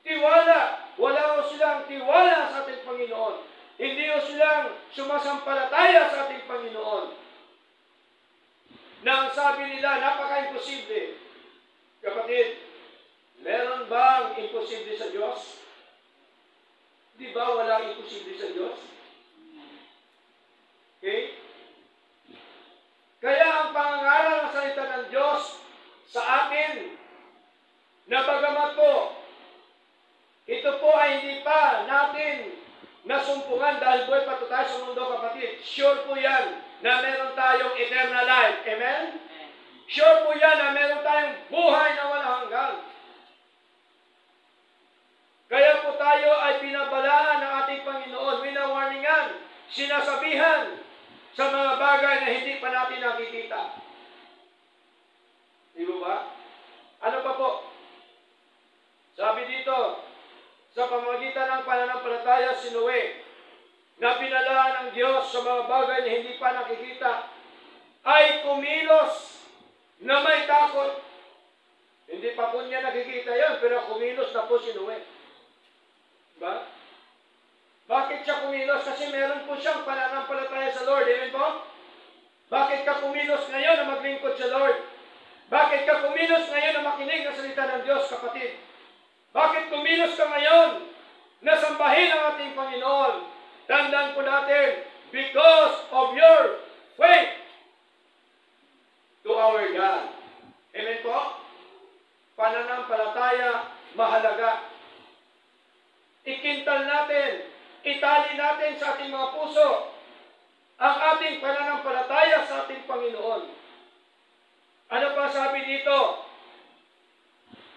tiwala. Wala ko silang tiwala sa ating Panginoon. Hindi ko silang sumasampalataya sa ating Panginoon. Na ang sabi nila, napaka-imposible. Kapatid, meron bang imposible sa Diyos? Di ba walang imposible sa Diyos? Okay? Kaya ang pangangaral ng salita ng Diyos sa atin, na bagamat po, ito po ay hindi pa natin nasumpungan dahil buhay pa tayo sa mundo, kapatid. Sure po yan na meron tayong eternal life. Amen? Sure po yan na meron tayong buhay na walang hanggan. Kaya po tayo ay binabalaan ng ating Panginoon, winawarningan, sinasabihan sa mga bagay na hindi pa natin nakikita. Di ba? Ano pa po? Sabi dito, sa pamamagitan ng pananampalataya si Noe, na pinalaan ng Diyos sa mga bagay na hindi pa nakikita, ay kumilos na may takot. Hindi pa po niya nakikita yon, pero kumilos na po si Noe. Diba? Bakit siya kumilos? Kasi meron po siyang pananampalataya sa Lord. Amen po? Bakit ka kumilos ngayon na maglingkod sa Lord? Bakit ka kumilos ngayon na makinig ng salita ng Diyos, kapatid? Bakit kumilos ka ngayon na sambahin ang ating Panginoon? Tandaan po natin, because of your faith to our God. Amen po? Pananampalataya, mahalaga. Ikintal natin, itali natin sa ating mga puso ang ating pananampalataya sa ating Panginoon. Ano pa sabi dito?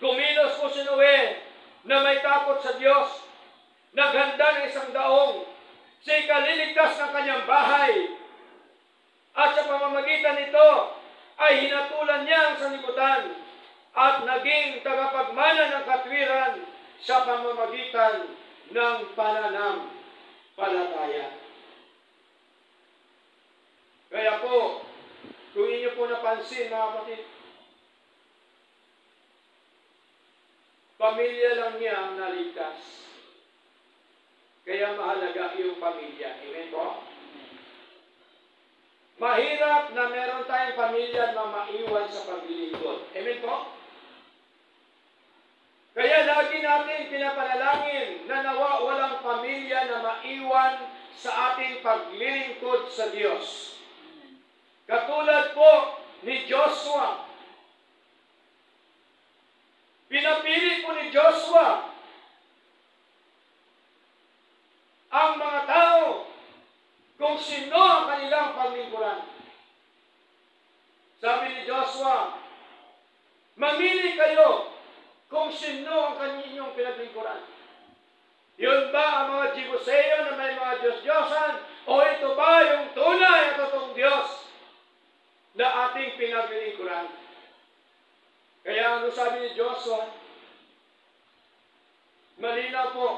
Kumilos po si Noe na may takot sa Diyos, naghanda ng isang daong, sa ikaliligtas ng kanyang bahay. At sa pamamagitan nito, ay hinatulan niya ang sanlibutan at naging tagapagmana ng katwiran sa pamamagitan ng pananampalataya. Kaya po, kung inyo po napansin, mga kapatid, pamilya lang niya ang naligtas. Kaya mahalaga yung pamilya. Amen po? Mahirap na meron tayong pamilya na maiwan sa paglilingkod. Amen po? Kaya lagi natin pinapanalangin na nawa walang pamilya na maiwan sa ating paglilingkod sa Diyos. Katulad po ni Joshua. Pinapili po ni Joshua ang mga tao kung sino ang kanilang paglingkuran. Sabi ni Joshua, mamili kayo kung sino ang kaninyong pinaglingkuran. Yun ba ang mga Jebuseo na may mga Diyos-Diyosan? O ito ba yung tunay at totoong Diyos na ating pinaglingkuran? Kaya ano sabi ni Joshua? Malinaw po.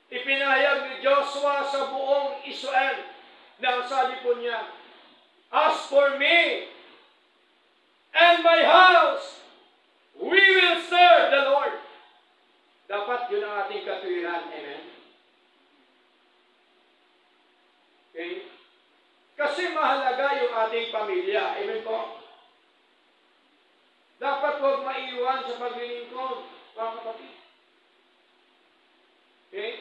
Ipinahayag ni Joshua sa buong Israel na sabi po niya, as for me and my house, we will serve the Lord. Dapat yun ang ating katwiran. Amen? Okay? Kasi mahalaga yung ating pamilya. Amen po? Dapat huwag maiwan sa paglilingkod, mga kapatid. Okay?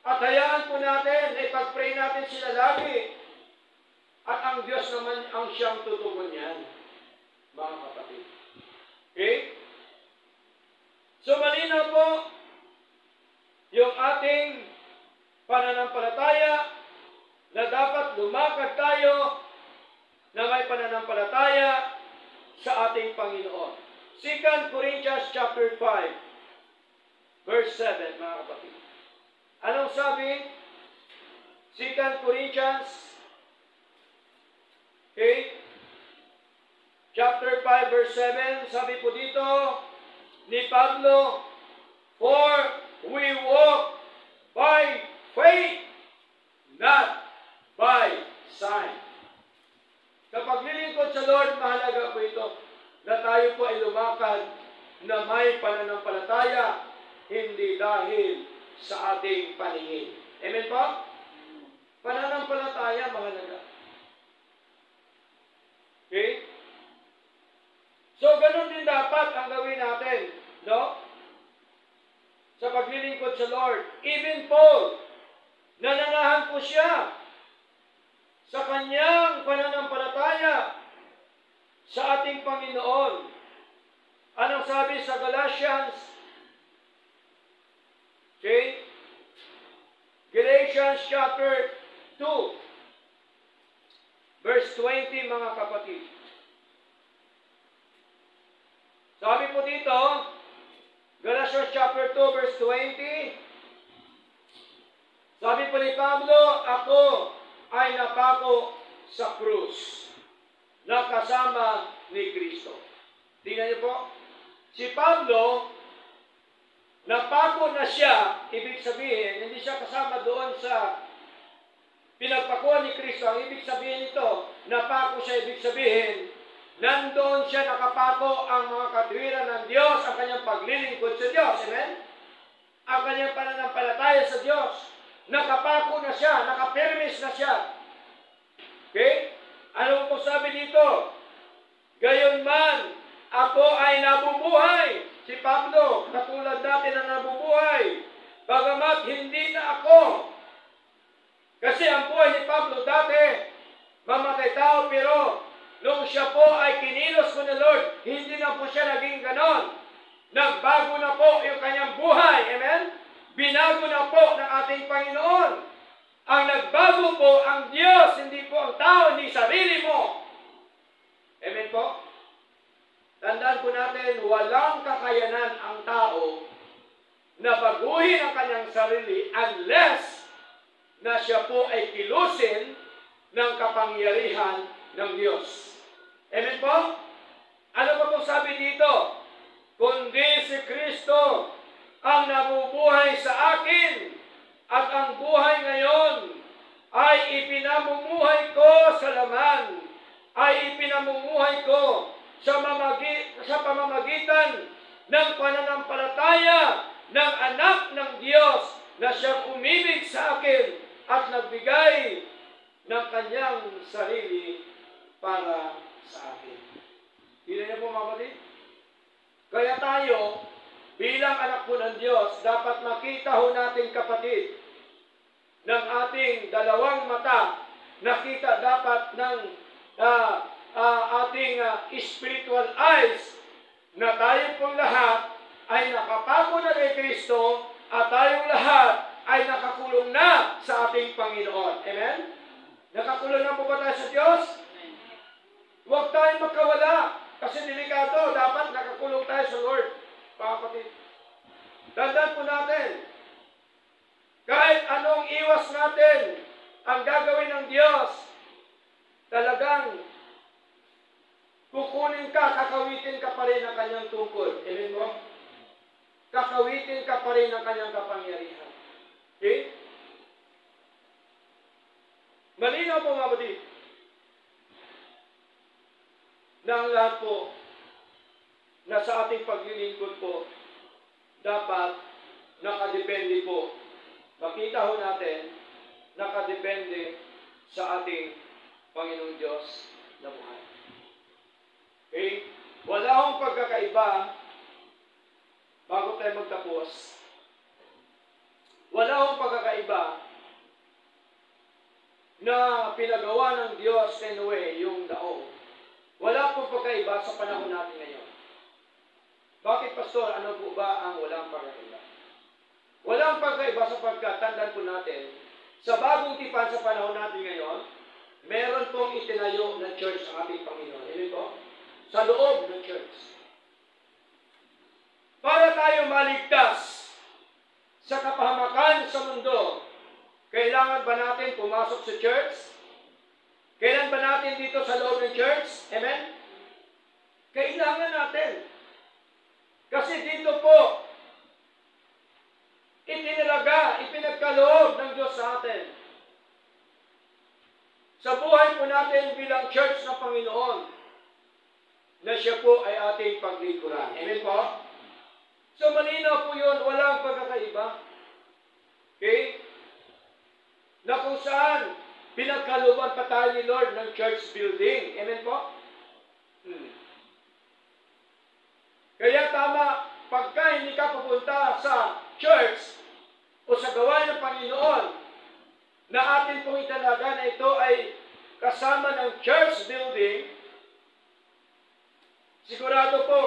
At hayaan po natin, ipag-pray natin sila lagi. At ang Diyos naman ang siyang tutugon yan, mga kapatid. Okay? So malinaw po yung ating pananampalataya na dapat lumakad tayo na may pananampalataya sa ating Panginoon. 2 Corinthians chapter 5, verse 7, mga kapatid. Anong sabi? 2 Corinthians chapter 5, verse 7, sabi po dito ni Pablo, "For we walk by faith, not by sight." Kapag nilingkod sa Lord, mahalaga po ito na tayo po ay lumakad na may pananampalataya, hindi dahil sa ating paningin. Amen po? Pananampalataya, mahalaga. Okay? So, ganun din dapat ang gawin natin, no? Sa paglilingkod sa Lord. Even Paul, nananahan po siya sa kanyang pananampalataya sa ating Panginoon. Anong sabi sa Galatians? Okay? Galatians chapter 2, verse 20, mga kapatid. Sabi po dito, Galatians chapter 2, verse 20, sabi po ni Pablo, "Ako ay napako sa krus na kasama ni Kristo." Tingnan niyo po, si Pablo, napako na siya, ibig sabihin, hindi siya kasama doon sa pinagpakuan ni Kristo. Ang ibig sabihin nito, napako siya, ibig sabihin, nandoon siya nakapako ang mga katwiran ng Diyos, ang kanyang paglilingkod sa Diyos. Amen? Ang kanyang pananampalataya sa Diyos. Nakapako na siya, nakapirmis na siya. Okay? Ano po sabi dito? "Gayunman, ako ay nabubuhay." Si Pablo, katulad natin na nabubuhay. Bagamat hindi na ako. Kasi ang buhay ni Pablo dati, mamatay tao, pero nung siya po ay kinilos mo ng Lord, hindi na po siya naging ganon. Nagbago na po yung kanyang buhay. Amen? Binago na po ng ating Panginoon. Ang nagbago po ang Diyos, hindi po ang tao, hindi sarili mo. Amen po? Tandaan po natin, walang kakayanan ang tao na baguhin ang kanyang sarili unless na siya po ay kilusin ng kapangyarihan ng Diyos. Amen po? Ano ba po sabi dito? "Kundi si Kristo ang nabubuhay sa akin, at ang buhay ngayon ay ipinamumuhay ko sa laman, ay ipinamumuhay ko sa pamamagitan ng pananampalataya ng anak ng Diyos na siyang umibig sa akin at nagbigay ng kanyang sarili para sa akin." Tingnan niyo po, mga kapatid. Kaya tayo, bilang anak po ng Diyos, dapat makita ho natin, kapatid, ng ating dalawang mata, nakita dapat ng ating spiritual eyes, na tayo pong lahat ay nakapako na kay Kristo, at tayong lahat ay nakakulong na sa ating Panginoon. Amen? Nakakulong na po ba tayo sa Diyos? Huwag tayong magkawala, kasi delikado, dapat nakakulong tayo sa Lord. Kapatid, tandaan po natin, kahit anong iwas natin ang gagawin ng Diyos, talagang kukunin ka, kakawitin ka pa rin ang kanyang tungkol. Amen mo? Kakawitin ka pa rin ang kanyang kapangyarihan. Okay? Malinaw po, mga kapatid, na ang lahat po na sa ating paglilingkod po dapat nakadepende po. Makita ho natin, nakadepende sa ating Panginoong Diyos na buhay. Okay? Wala akong pagkakaiba bago tayo magtapos. Wala akong pagkakaiba na pinagawa ng Diyos kay Noe, yung daong. Wala pong pagkaiba sa panahon natin ngayon. Bakit, Pastor? Ano po ba ang walang pagkaiba? Walang pagkaiba sapagkat tandaan po natin, sa bagong tipan sa panahon natin ngayon, meron pong itinayo na church sa ating Panginoon. Amen po? Sa loob ng church. Para tayo maligtas sa kapahamakan sa mundo, kailangan ba natin pumasok sa church? Kailan ba natin dito sa loob ng church? Amen? Kailangan natin. Kasi dito po, itinalaga, ipinagkaloob ng Diyos sa atin. Sa buhay po natin bilang church ng Panginoon, na siya po ay ating paglingkuran. Amen po? So malinaw po yun, walang pagkakaiba. Okay? Na kung saan pinagkalooban pa tayo ni Lord ng church building. Amen po? Kaya tama, pagka hindi ka pupunta sa church o sa gawain ng Panginoon na atin pong italaga na ito ay kasama ng church building, sigurado po,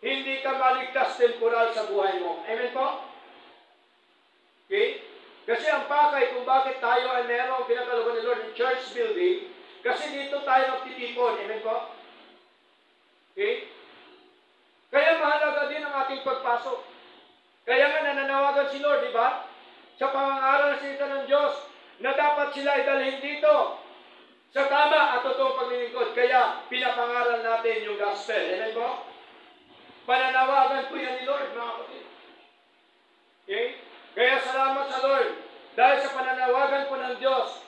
hindi ka maligtas temporal sa buhay mo. Amen po? Okay? Kasi ang pakay kung bakit tayo ay merong pinagkalooban ni Lord ng church building, kasi dito tayo magtitipon. Amen po? Okay? Kaya mahalaga din ang ating pagpasok. Kaya nga nananawagan si Lord, di ba? Sa pangangaral ng salita ng Diyos, na dapat sila ay dalhin dito sa tama at totoong paglilingkod. Kaya pinapangaral natin yung gospel. Amen po? Pananawagan po yan ni Lord, mga kapatid. Okay? Kaya salamat sa Lord. Dahil sa pananawagan po ng Diyos,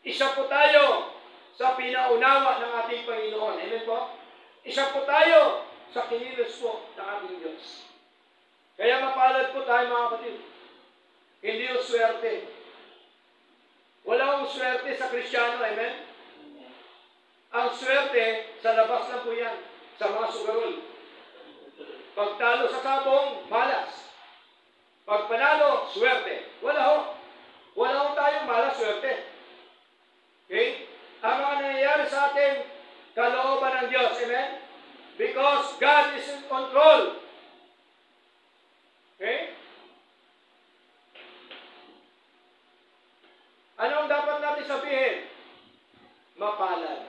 isa po tayo sa pinaunawa ng ating Panginoon. Amen po? Isa po tayo sa kinilos po ng ating Diyos. Kaya mapalad po tayo, mga kapatid. Hindi yung swerte. Wala akong swerte sa Kristiyano. Amen? Ang swerte, sa labas lang po yan. Sa mga sugarol. Pagtalo sa sabong, malas. Pag panalo, swerte. Wala ho. Wala ho tayong malas, swerte. Okay? Ang mga nangyayari sa ating kalooban ng Diyos. Amen? Because God is in control. Okay? Anong dapat natin sabihin? Mapalad.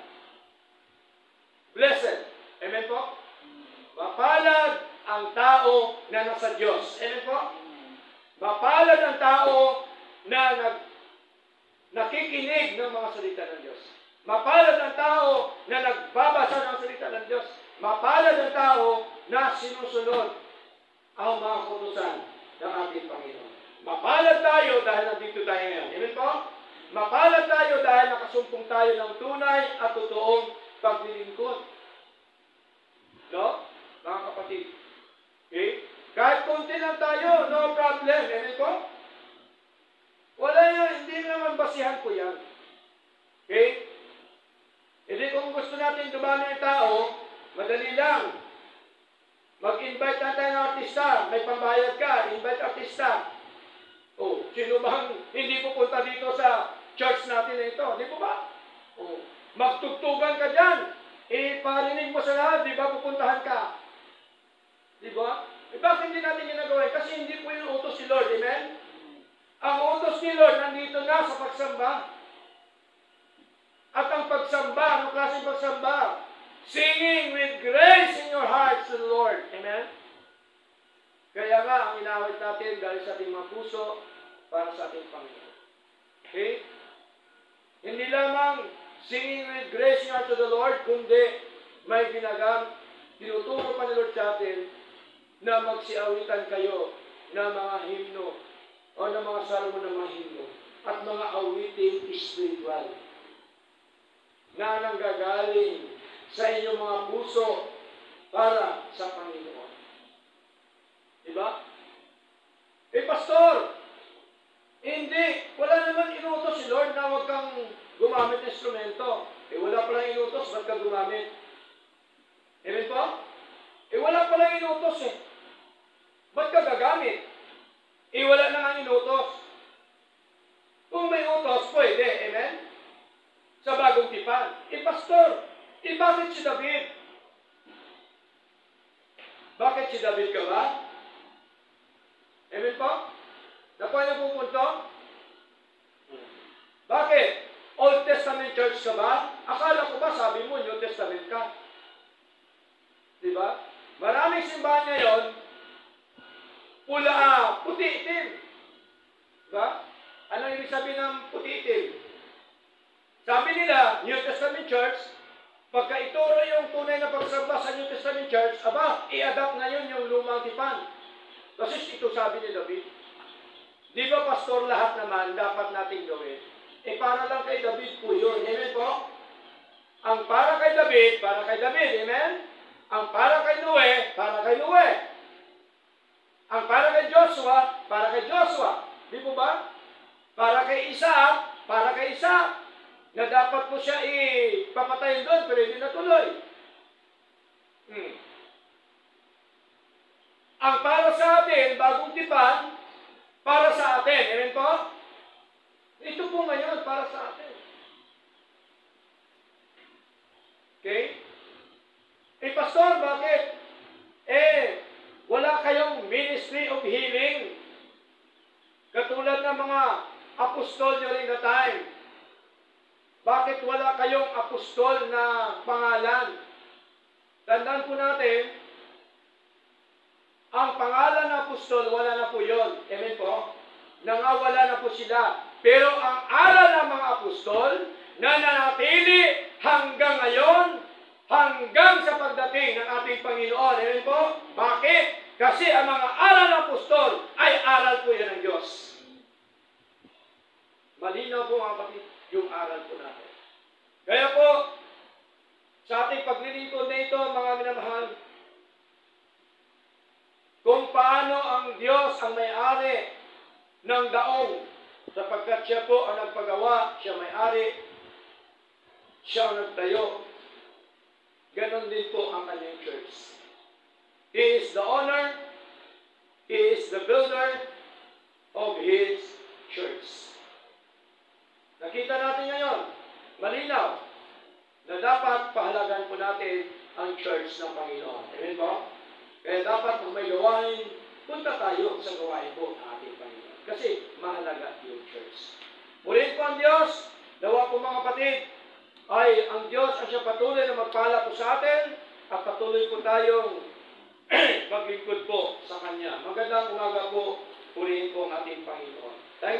Blessed. Amen po? Mapalad ang tao na nasa Diyos. Amen po? Mapalad ang tao na nakikinig ng mga salita ng Diyos. Mapalad ang tao na nagbabasa ng salita ng Diyos. Mapalad ang tao na sinusunod ang mga kutusan ng ating Panginoon. Mapalad tayo dahil nandito tayo ngayon. Amen po? Mapalad tayo dahil nakasumpong tayo ng tunay at totoong paglilingkod. No? Mga kapatid. Okay? Kahit konti lang tayo, no problem. Amen po? Wala yan. Hindi naman basihan ko yan. Okay? Hindi kung gusto natin dumami ang tao, madali lang. Mag-invite na tayo ng artista. May pambayad ka. Invite artista. Oh, sino bang hindi pupunta dito sa church natin na ito? Di po ba? Oh, magtugtugan ka dyan. Parinig mo sa lahat. Di ba pupuntahan ka? Di ba? Bakit hindi natin ginagawa? Kasi hindi po yung utos si Lord. Amen? Ang utos ni Lord nandito na sa pagsamba. At ang pagsamba, anong klaseng pagsamba? Singing with grace in your hearts to the Lord. Amen? Kaya nga, ang inawit natin dahil sa ating mga puso para sa ating Panginoon. Okay? Hindi lamang singing with grace in your heart to the Lord, kundi may tinuturo pa ni Lord sa atin na magsiawitan kayo ng mga himno o ng mga salmo ng mga himno at mga awiting spiritual na nanggagaling sa inyong mga puso para sa Panginoon. Diba? Pastor, hindi. Wala naman inutos si Lord na huwag kang gumamit ng instrumento. Wala palang inutos, ba't ka gumamit? Amen po? Wala palang inutos eh. Ba't ka gagamit? Wala na nga inutos. Kung may utos, pwede. Amen? Sa bagong tipan. Pastor, bakit si David? Bakit si David ka ba? Amen po? Nakuha na pupunto? Bakit? Old Testament church ka ba? Akala ko ba sabi mo New Testament ka? Diba? Maraming simbahan ngayon, puti itim. Diba? Ano ibig sabihin ng puti itim? Sabi nila, New Testament church, Pagka ituro yung tunay na pagsamba sa New Testament Church, aba, i-adapt ngayon yung lumang tipan. Kasi ito sabi ni David. Di ba, pastor, lahat naman dapat nating gawin? Para lang kay David po yun. Amen po? Ang para kay David, amen? Ang para kay Noe, para kay Noe. Ang para kay Joshua, para kay Joshua. Di po ba? Para kay Isaac, para kay Isaac. Na dapat po siya ipapatayin doon, pero hindi natuloy. Ang para sa atin, bagong tipan, para sa atin. Amen po? Ito po ngayon, para sa atin. Okay? Pastor, bakit? Wala kayong ministry of healing. Katulad ng mga apostol during the time. Bakit wala kayong apostol na pangalan? Tandaan po natin, ang pangalan ng apostol, wala na po yun. Amen po? Nangawala na po sila. Pero ang aral ng mga apostol, na nanatili hanggang ngayon, hanggang sa pagdating ng ating Panginoon. Amen po? Bakit? Kasi ang mga aral ng apostol ay aral po yan ng Diyos. Malinaw po mga kapatid yung aral po natin. Kaya po, sa ating paglilingkod na ito, mga minamahal, kung paano ang Diyos ang may-ari ng daong, sapagkat siya po ang nagpagawa, siya may-ari, siya ang nagtayo. Ganon din po ang kanyang church. He is the owner, He is the builder of His church. Nakita natin ngayon, malinaw, na dapat pahalagan po natin ang church ng Panginoon. Amen po? Kaya dapat kung may gawain, punta tayo sa gawain po ng ating Panginoon. Kasi mahalaga yung church. Muli po ang Diyos, nawa po mga kapatid, ay ang Diyos ang siya patuloy na magpala po sa atin at patuloy po tayong maglingkod po sa Kanya. Magandang umaga po, purihin po ang ating Panginoon. Dahil